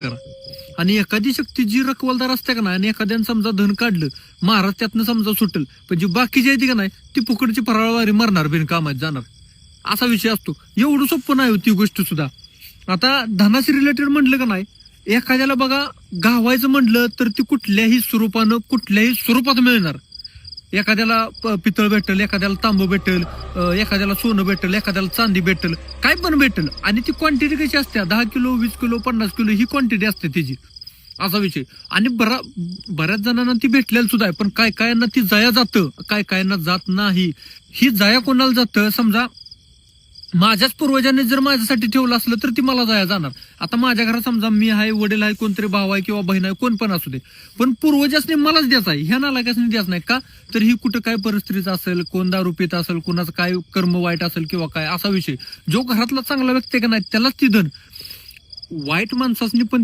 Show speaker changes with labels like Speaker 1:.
Speaker 1: करा. आणि एखादी शक्ती जी रखवालदार असते का नाही आणि एखाद्यानं समजा धन काढलं, महाराज त्यातनं समजा सुटेल, पण जी बाकीची आहे ती का नाही ती फुकटची फराळवारी मरणार बिनकामात जाणार, असा विषय असतो. एवढं सोपं नाही होती गोष्ट सुद्धा. आता धनाशी रिलेटेड म्हटलं का नाही, एखाद्याला बघा गावायचं म्हटलं तर ती कुठल्याही स्वरूपानं कुठल्याही स्वरूपात मिळणार. एखाद्याला पितळ भेटेल, एखाद्याला तांब भेटेल, एखाद्याला सोनं भेटेल, एखाद्याला चांदी भेटेल, काय पण भेटेल. आणि ती क्वांटिटी कशी असते, 10 किलो 20 किलो 50 किलो ही क्वांटिटी असते तिची, असा विषय. आणि बऱ्याच जणांना ती भेटलेली सुद्धा आहे, पण काय कायांना ती जया जातं, काय कायांना जात नाही. ही जया कोणाला जातं, समजा माझ्याच पूर्वजांनी जर माझ्यासाठी ठेवलं असलं तर ती मला जाया जाणार. आता माझ्या घरात समजा मी आहे, वडील आहे, कोणतरी भाव आहे किंवा बहीण आहे, कोण पण असू दे, पण पूर्वजांनी मलाच द्यायचा आहे, ह्या नालायकासनी द्यायचं नाही का. तर ही कुठं काय परिस्थितीच असेल, कोण दारू पित असेल, कोणाचं काय कर्म वाईट असेल किंवा काय, असा विषय. जो घरातला चांगला व्यक्ती का नाही त्यालाच ती धन. वाईट माणसासनी पण